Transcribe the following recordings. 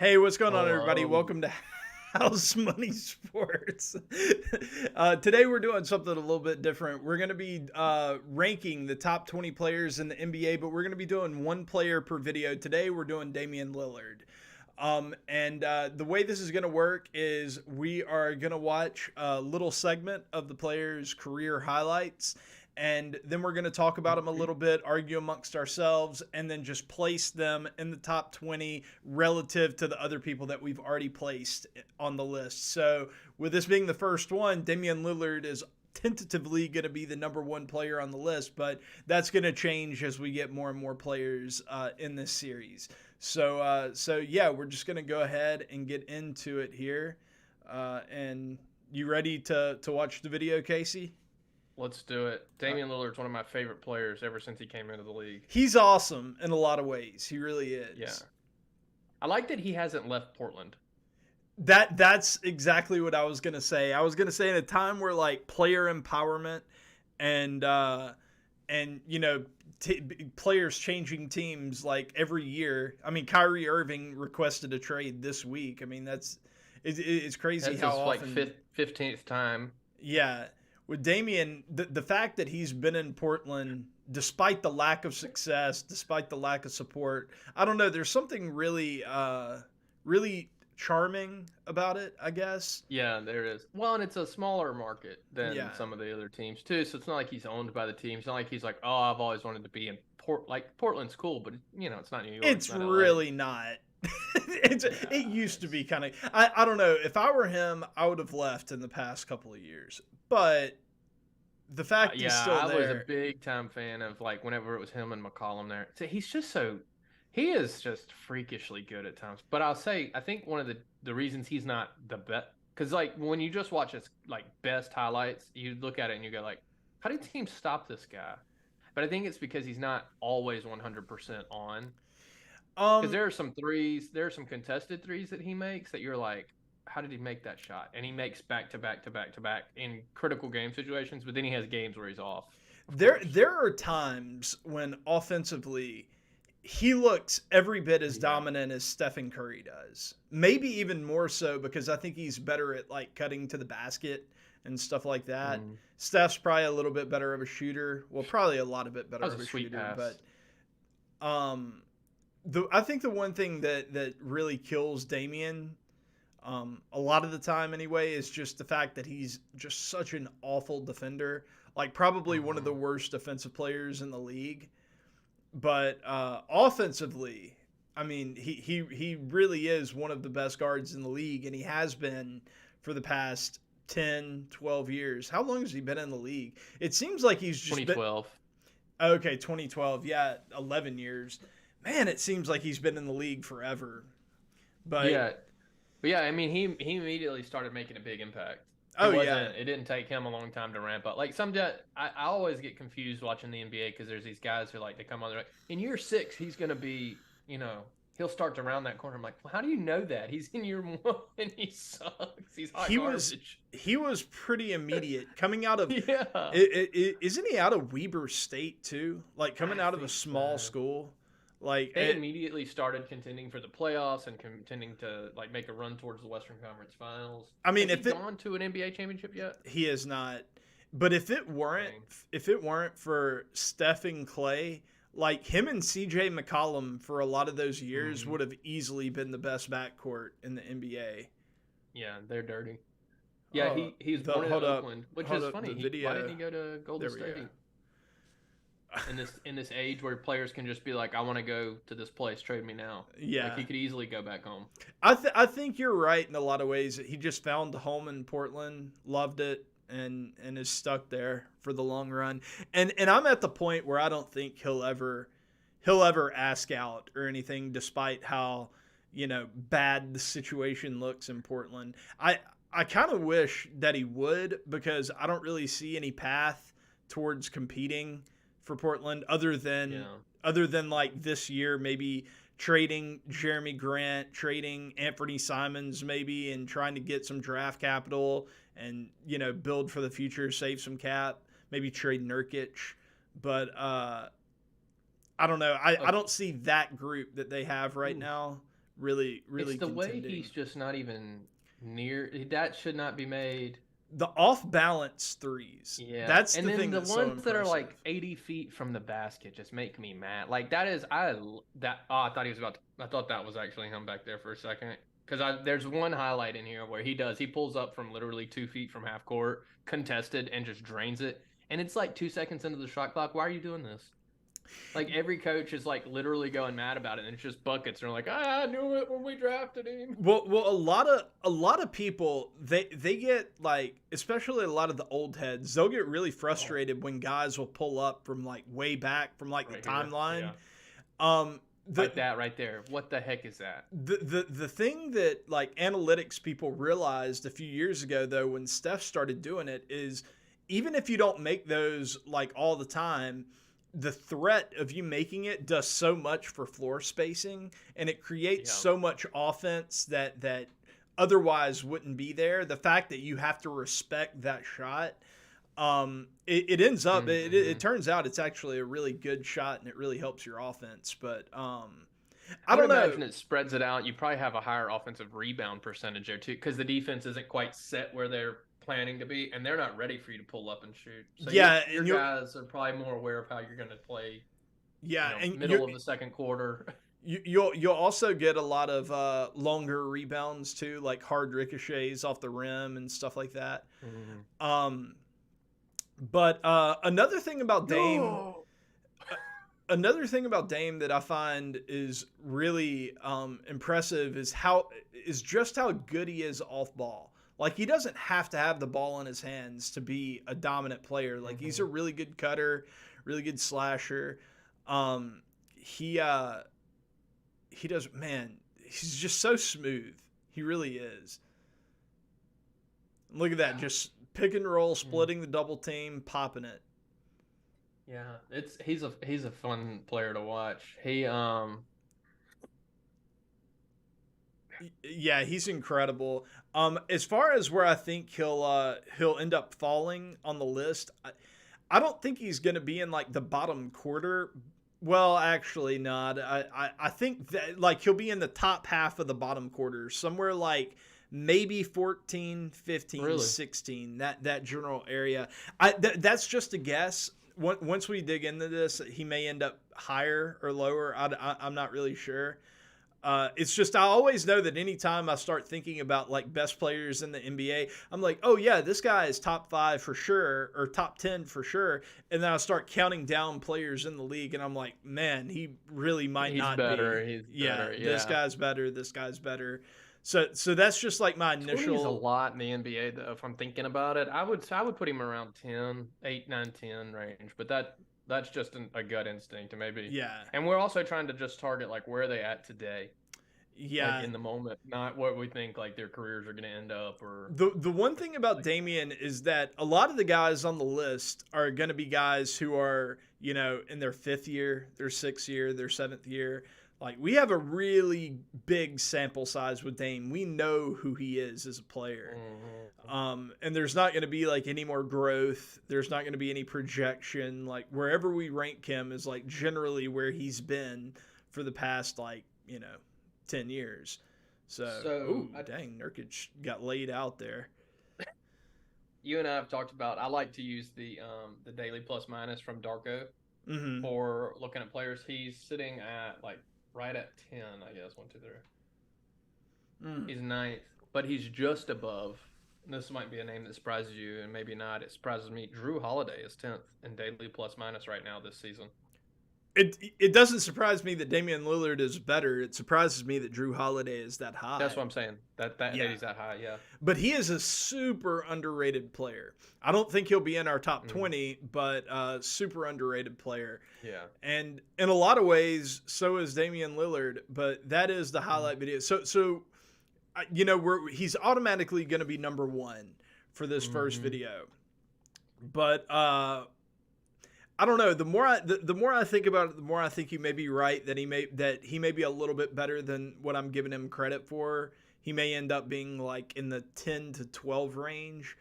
Hey, what's going on, everybody? Hello. Welcome to House Money Sports. Today, we're doing something a little bit different. We're going to be ranking the top 20 players in the NBA, but we're going to be doing one player per video. Today, we're doing Damian Lillard. And the way this is going to work is we are going to watch a little segment of the player's career highlights, and then we're going to talk about them a little bit, argue amongst ourselves, and then just place them in the top 20 relative to the other people that we've already placed on the list. So, with this being the first one, Damian Lillard is tentatively going to be the number one player on the list, but that's going to change as we get more and more players in this series. So yeah, we're just going to go ahead and get into it here. And you ready to watch the video, Casey? Let's do it. Uh, Damian Lillard's one of my favorite players ever since he came into the league. he's awesome in a lot of ways. He really Yeah. is. I like that he hasn't left Portland. That's exactly what I was gonna say. I was gonna say in a time where like player empowerment and players changing teams like every year. I mean, Kyrie Irving requested a trade this week. I mean, it's crazy That's how his like often. 15th time. Yeah, with Damian, the fact that he's been in Portland despite the lack of success, despite the lack of support, I don't know. There's something really charming about it, I guess. Yeah, there it is. Well, and it's a smaller market than Yeah, some of the other teams too. So it's not like he's owned by the team. It's not like he's like, oh, I've always wanted to be in Like Portland's cool, but it's not New York, it's it's not LA. really not. It Yeah, used to be it's kind of. I don't know. If I were him, I would have left in the past couple of years. But the fact he's Yeah, still I was a there. big time fan of like whenever it was him and McCollum there. So he is just freakishly good at times. But I'll say I think one of the reasons he's not the best because like when you just watch his like best highlights, you look at it and you go like, how did teams stop this guy? But I think it's because he's not always 100% on. Because Um, there are some contested threes that he makes that you're like, how did he make that shot? And he makes back to back to back to back in critical game situations, but then he has games where he's off, of course. there are times when offensively he looks every bit as Yeah. dominant as Stephen Curry does. Maybe even more so because I think he's better at like cutting to the basket and stuff like that. Mm. Steph's probably a little bit better of a shooter. Well, probably a lot of bit better That was of a a sweet shooter, pass. but um I think the one thing that really kills Damian a lot of the time anyway is just the fact that he's just such an awful defender, like probably one of the Hmm. worst defensive players in the league. But offensively, I mean, he really is one of the best guards in the league, and he has been for the past 10, 12 years. How long has he been in the league? It seems like he's just been 2012. okay, 2012. Yeah, 11 years. Man, it seems like he's been in the league forever. But Yeah. But yeah, I mean, he immediately started making a big impact. oh yeah, It didn't take him a long time to ramp up. Like I always get confused watching the NBA because there's these guys who like they come on, they're like, in year six, he's going to be, he'll start to round that corner. I'm like, well, how do you know that? He's in year one and he sucks. He's hot he was garbage. he was pretty immediate coming out of. Yeah. Isn't he out of Weber State too? Like coming I out of a think small so. school, like They immediately started contending for the playoffs and contending to like make a run towards the Western Conference Finals. I mean, Has he if it gone to an NBA championship yet? he is not, but Dang. if it weren't for Steph and Clay, like him and CJ McCollum for a lot of those years Hmm. would have easily been the best backcourt in the NBA. Yeah, they're dirty. Yeah, Oh, he's the born in hold up, Oakland, which hold is up funny. the Why didn't video. he go to Golden There we go. State in this age where players can just be like, I want to go to this place, trade me now. Like Yeah, he could easily go back home. I think you're right in a lot of ways. He just found a home in Portland, loved it, and is stuck there for the long run. And I'm at the point where I don't think he'll ever ask out or anything, despite how bad the situation looks in Portland. I kind of wish that he would because I don't really see any path towards competing for Portland Yeah. other than like this year maybe trading Jeremy Grant, trading Anthony Simons maybe and trying to get some draft capital and build for the future, save some cap, maybe trade Nurkic. But I don't know. I Uh, don't see that group that they have right ooh, now really, really It's the way contending. he's just not even near. That should not be made. The off balance threes. Yeah, That's and the then thing the that's so ones that are impressive. like 80 feet from the basket just make me mad. Like that is that. Oh, I thought he was about. I thought that was actually him back there for a second. Because there's one highlight in here where he pulls up from literally 2 feet from half court, contested, and just drains it. And it's like 2 seconds into the shot clock. Why are you doing this? Like every coach is like literally going mad about it, and it's just buckets. They're like, I knew it when we drafted him. Well, a lot of people they get like, especially a lot of the old heads, they'll get really frustrated when guys will pull up from like way back from like Right the here. timeline. Yeah. The, Like that right there. What the heck is that? the thing that like analytics people realized a few years ago though, when Steph started doing it, is even if you don't make those like all the time, the threat of you making it does so much for floor spacing, and it creates so much offense that otherwise wouldn't be there. The fact that you have to respect that shot, it ends up it turns out it's actually a really good shot, and it really helps your offense. But I don't know. Imagine it spreads it out. You probably have a higher offensive rebound percentage there too, because the defense isn't quite set where they're planning to be, and they're not ready for you to pull up and shoot. So Yeah, your guys are probably more aware of how you're going to play. Yeah, and middle of the second quarter. You'll also get a lot of longer rebounds too, like hard ricochets off the rim and stuff like that. Mm-hmm. But another thing about Dame. Another thing about Dame that I find is really impressive is just how good he is off ball. Like, he doesn't have to have the ball in his hands to be a dominant player. Like, he's a really good cutter, really good slasher. He does, man, he's just so smooth. He really is. Look at that, just pick and roll, splitting the double team, popping it. Yeah, he's a fun player to watch. Yeah, he's incredible. As far as where I think he'll end up falling on the list, I don't think he's going to be in like the bottom quarter. Well, actually not. I think that like he'll be in the top half of the bottom quarter, somewhere like maybe 14, 15, really? 16, that general area. That's just a guess. Once we dig into this, he may end up higher or lower. I'm not really sure. It's just I always know that anytime I start thinking about like best players in the NBA, I'm like, oh yeah, this guy is top 5 for sure, or top 10 for sure. And then I start counting down players in the league, and I'm like, man, he really might not better. be. He's better. Yeah, this guy's better. This guy's better. So that's just like my initial. He's a lot in the NBA though. If I'm thinking about it, I would put him around 10, 8, 9, 10 range. But that's just a gut instinct, maybe. Yeah. And we're also trying to just target like where are they at today. Yeah. Like in the moment, not what we think like their careers are going to end up. Or the one thing about Damian is that a lot of the guys on the list are going to be guys who are, in their 5th year, their 6th year, their 7th year. Like, we have a really big sample size with Dame. We know who he is as a player. And there's not going to be, like, any more growth. There's not going to be any projection. Like, wherever we rank him is, like, generally where he's been for the past, like, 10 years. So dang, Nurkic got laid out there. You and I have talked about, I like to use the daily plus minus from Darko for looking at players. He's sitting at, like, right at 10, I guess. 1, 2, 3. He's 9th, but he's just above. This might be a name that surprises you, and maybe not. It surprises me. Drew Holiday is 10th in daily plus minus right now this season. It doesn't surprise me that Damian Lillard is better. It surprises me that Drew Holiday is that high. That's what I'm saying. That he's that high, yeah. But he is a super underrated player. I don't think he'll be in our top 20, but super underrated player. Yeah. And in a lot of ways, so is Damian Lillard. But that is the highlight video. So he's automatically going to be number 1 for this first video. But I don't know. The more I think about it, the more I think you may be right that he may be a little bit better than what I'm giving him credit for. He may end up being like in the 10 to 12 range.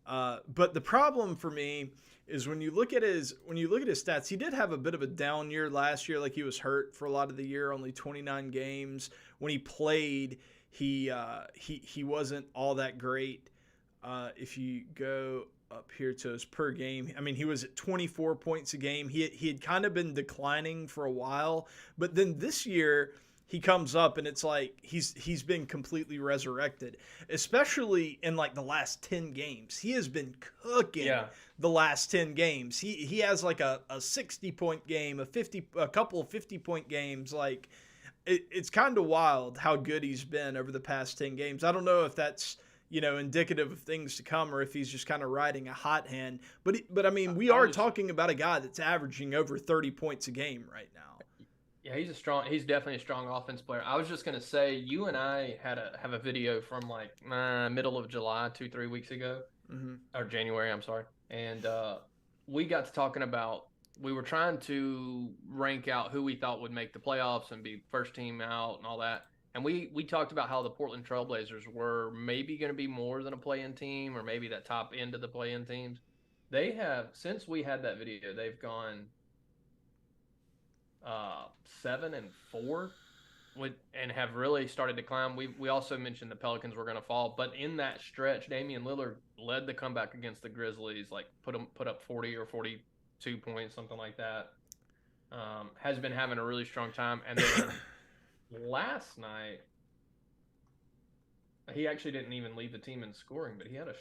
But the problem for me is when you look at his stats, he did have a bit of a down year last year. Like he was hurt for a lot of the year, only 29 games. When he played, he wasn't all that great. If you go up here to his per game, I mean, he was at 24 points a game. He had kind of been declining for a while, but then this year he comes up and it's like he's been completely resurrected, especially in like the last 10 games. He has been cooking the last 10 games. He has like a 60-point game, a couple of 50-point games. Like it's kind of wild how good he's been over the past 10 games. I don't know if that's, indicative of things to come, or if he's just kind of riding a hot hand. But I mean, we are talking about a guy that's averaging over 30 points a game right now. Yeah, he's definitely a strong offense player. I was just gonna say, you and I have a video from like middle of July, 2-3 weeks ago, or January, I'm sorry, and we got to talking about, we were trying to rank out who we thought would make the playoffs and be first team out and all that. And we talked about how the Portland Trailblazers were maybe going to be more than a play-in team, or maybe that top end of the play-in teams. They have, since we had that video, they've gone 7-4 and have really started to climb. We also mentioned the Pelicans were going to fall, but in that stretch, Damian Lillard led the comeback against the Grizzlies, like put up 40 or 42 points, something like that. Has been having a really strong time, and then last night, he actually didn't even lead the team in scoring, but he had a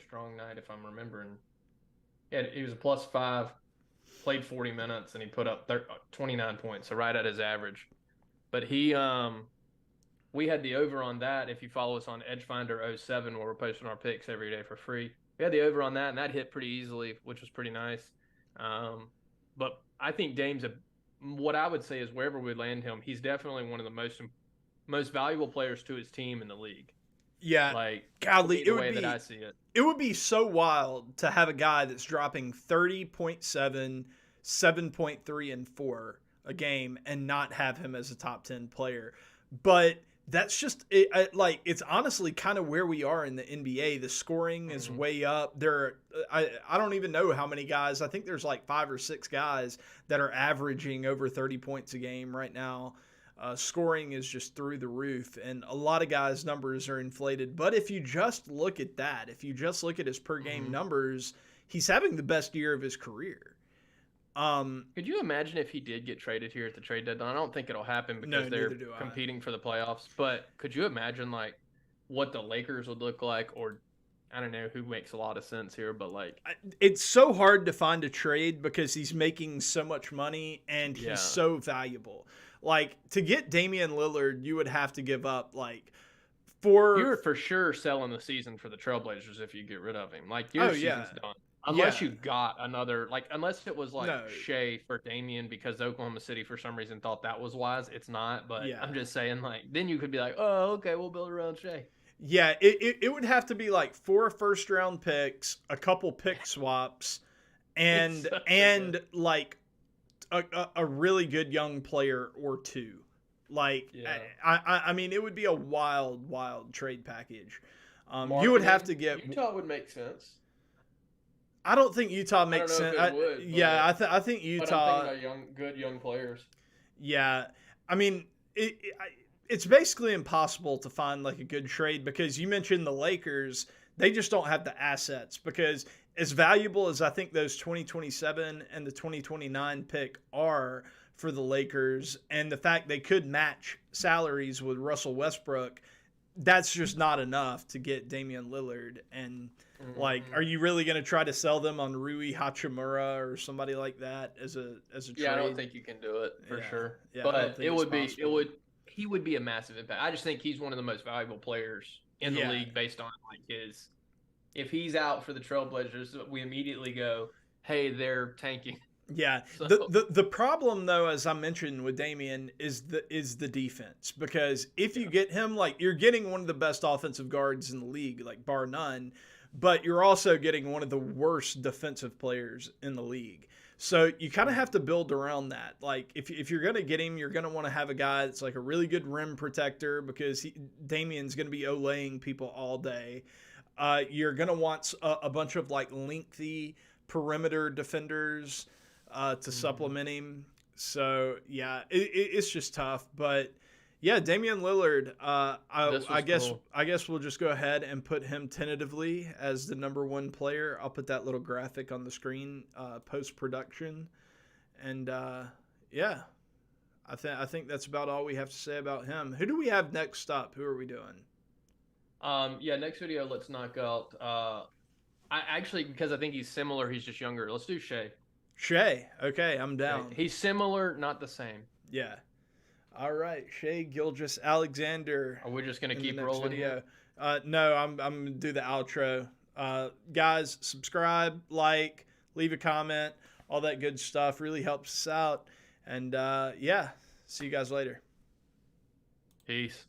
strong night, if I'm remembering. He was a +5, played 40 minutes, and he put up 29 points, so right at his average. But we had the over on that. If you follow us on EdgeFinder07, where we're posting our picks every day for free, we had the over on that, and that hit pretty easily, which was pretty nice. But I think Dame's what I would say is, wherever we land him, he's definitely one of the most valuable players to his team in the league. Yeah, like godly, the way that I see it. It would be so wild to have a guy that's dropping 30.7, 7.3, and 4 a game and not have him as a top 10 player. But that's just it's honestly kind of where we are in the NBA. The scoring is way up. I don't even know how many guys. I think there's like 5 or 6 guys that are averaging over 30 points a game right now. Scoring is just through the roof, and a lot of guys' numbers are inflated. But if you just look at that, if you just look at his per game numbers, he's having the best year of his career. Could you imagine if he did get traded here at the trade deadline? I don't think it'll happen because they're competing for the playoffs. But could you imagine like what the Lakers would look like, or I don't know who makes a lot of sense here, but like it's so hard to find a trade because he's making so much money and he's so valuable. Like to get Damian Lillard, you would have to give up like You're for sure selling the season for the Trailblazers if you get rid of him. Like your season's done. Unless you got another, unless it was Shea for Damian because Oklahoma City for some reason thought that was wise. It's not, but I'm just saying, then you could be like, oh, okay, we'll build around Shea. Yeah, it would have to be like 4 first-round picks, a couple pick swaps, and like a really good young player or two. I mean, it would be a wild trade package. You would have to get Utah would make sense. I don't think Utah makes sense. I think Utah. But I'm thinking about good young players. Yeah, I mean, it's basically impossible to find like a good trade because you mentioned the Lakers. They just don't have the assets because as valuable as I think those 2027 and the 2029 pick are for the Lakers, and the fact they could match salaries with Russell Westbrook, that's just not enough to get Damian Lillard. And are you really going to try to sell them on Rui Hachimura or somebody like that as a trade? Yeah, I don't think you can do it for sure. Yeah, but he would be a massive impact. I just think he's one of the most valuable players in the league based on if he's out for the Trailblazers, we immediately go, hey, they're tanking. Yeah. So. The problem though, as I mentioned with Damian, is the defense. Because if you get him, you're getting one of the best offensive guards in the league, bar none, but you're also getting one of the worst defensive players in the league. So you kind of have to build around that. If you're going to get him, you're going to want to have a guy that's a really good rim protector because Damian's going to be olaying people all day. You're gonna want a bunch of like lengthy perimeter defenders to supplement him. So yeah, it's just tough. But yeah, Damian Lillard. This I was guess cool. I guess we'll just go ahead and put him tentatively as the number one player. I'll put that little graphic on the screen post production, and yeah, I think that's about all we have to say about him. Who do we have next up? Who are we doing? Yeah, next video, let's knock out. I actually, because I think he's similar, he's just younger. Let's do Shea. Shea. Okay, I'm down. He's similar, not the same. Yeah. All right, Shea Gilgeous Alexander. Are we just gonna keep rolling video? No, I'm gonna do the outro. Guys, subscribe, like, leave a comment, all that good stuff really helps us out. And yeah, see you guys later. Peace.